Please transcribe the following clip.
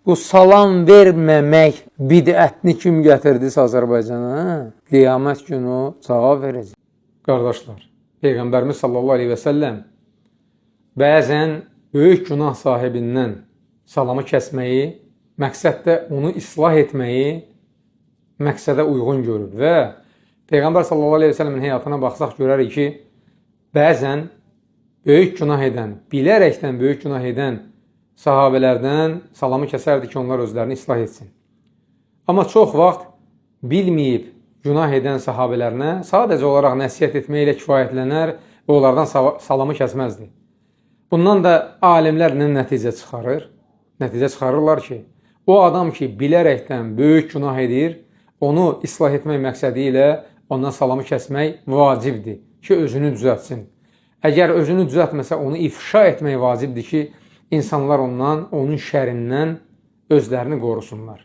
Bu salam verməmək bidətini kim gətirdiysə Azərbaycana, qiyamət günü cavab verəcək. Qardaşlar, Peyğəmbərimiz sallallahu aleyhi və səlləm bəzən böyük günah sahibindən salamı kəsməyi, məqsəddə onu islah etməyi məqsədə uyğun görür və Peyğəmbər sallallahu aleyhi və səlləmin həyatına baxsaq görərik ki, bəzən böyük günah edən, bilərəkdən böyük günah edən sahabələrdən salamı kəsərdi ki, onlar özlərini islah etsin. Amma çox vaxt bilməyib günah edən sahabələrinə sadəcə olaraq nəsihət etməklə kifayətlənər və onlardan salamı kəsməzdi. Bundan da alimlər nə nəticə çıxarır? Nəticə çıxarırlar ki, o adam ki, bilərəkdən böyük günah edir, onu islah etmək məqsədi ilə ondan salamı kəsmək vacibdir ki, özünü düzəltsin. Əgər özünü düzəltməsə, onu ifşa etmək vacibdir ki, insanlar ondan, onun şərindən özlərini qorusunlar.